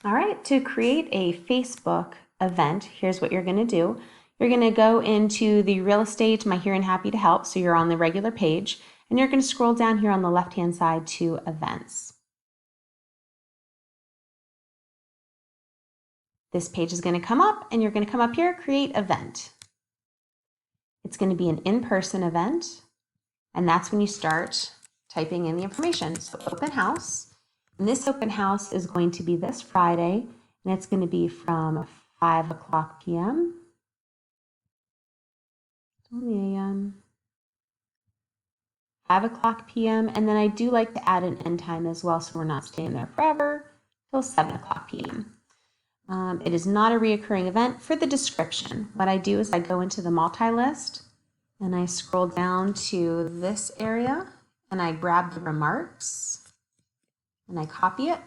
All right, to create a Facebook event, here's what you're going to do. You're going to go into the real estate My Here and Happy to Help, so you're on the regular page, and you're going to scroll down here on the left-hand side to events. This page is going to come up, and you're going to come up here, create event. It's going to be an in-person event, and that's when you start typing in the information. So open house, and this open house is going to be this Friday, and it's going to be from 5 o'clock p.m. on the a.m. 5 o'clock p.m. And then I do like to add an end time as well, so we're not staying there forever, till 7 o'clock p.m. It is not a reoccurring event. For the description, what I do is I go into the multi-list and I scroll down to this area and I grab the remarks and I copy it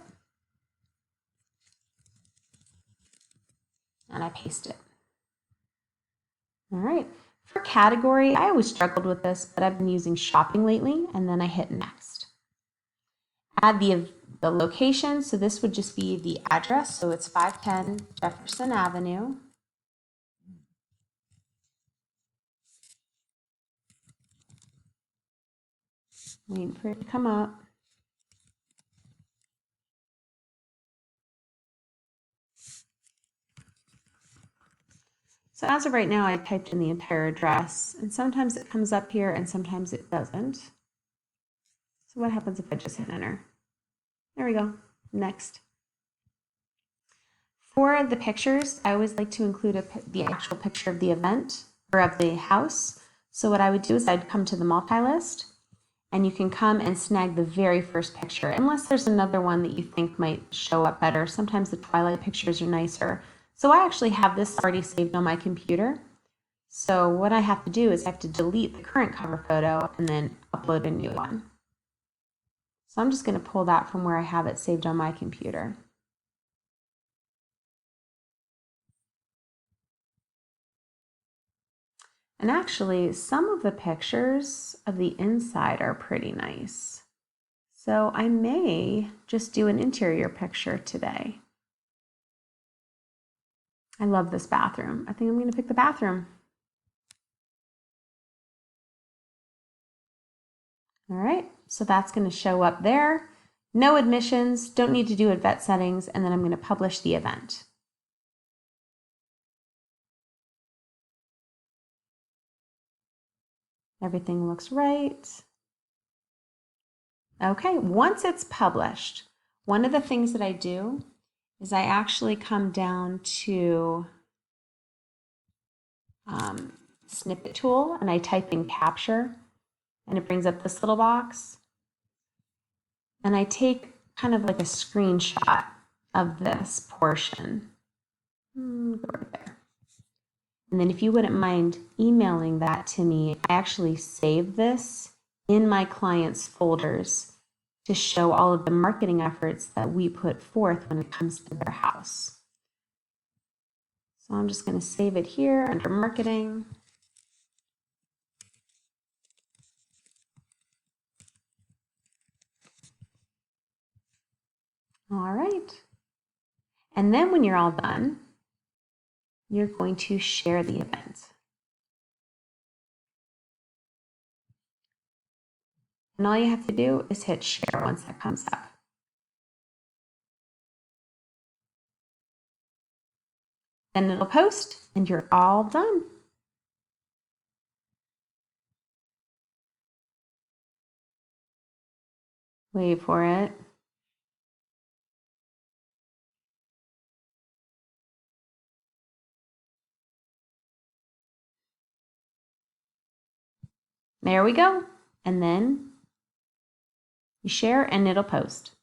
and I paste it. All right. For category, I always struggled with this, but I've been using shopping lately, and then I hit next. Add the location, so this would just be the address, so it's 510 Jefferson Avenue. Waiting for it to come up. So as of right now, I typed in the entire address, and sometimes it comes up here and sometimes it doesn't. So what happens if I just hit enter? There we go, next. For the pictures, I always like to include the actual picture of the event or of the house. So what I would do is I'd come to the multi-list, and you can come and snag the very first picture, unless there's another one that you think might show up better. Sometimes the twilight pictures are nicer. So I actually have this already saved on my computer. So what I have to do is I have to delete the current cover photo and then upload a new one. So I'm just going to pull that from where I have it saved on my computer. And actually, some of the pictures of the inside are pretty nice. So I may just do an interior picture today. I love this bathroom. I think I'm going to pick the bathroom. All right, so that's going to show up there. No admissions, don't need to do event settings, and then I'm going to publish the event. Everything looks right. Okay, once it's published, one of the things that I do is I actually come down to snippet tool and I type in capture and it brings up this little box. And I take kind of like a screenshot of this portion. Go right there. And then if you wouldn't mind emailing that to me, I actually save this in my clients' folders to show all of the marketing efforts that we put forth when it comes to their house. So I'm just going to save it here under marketing. All right. And then when you're all done, you're going to share the event. And all you have to do is hit share once that comes up. Then it'll post and you're all done. Wait for it. There we go. And then you share and it'll post.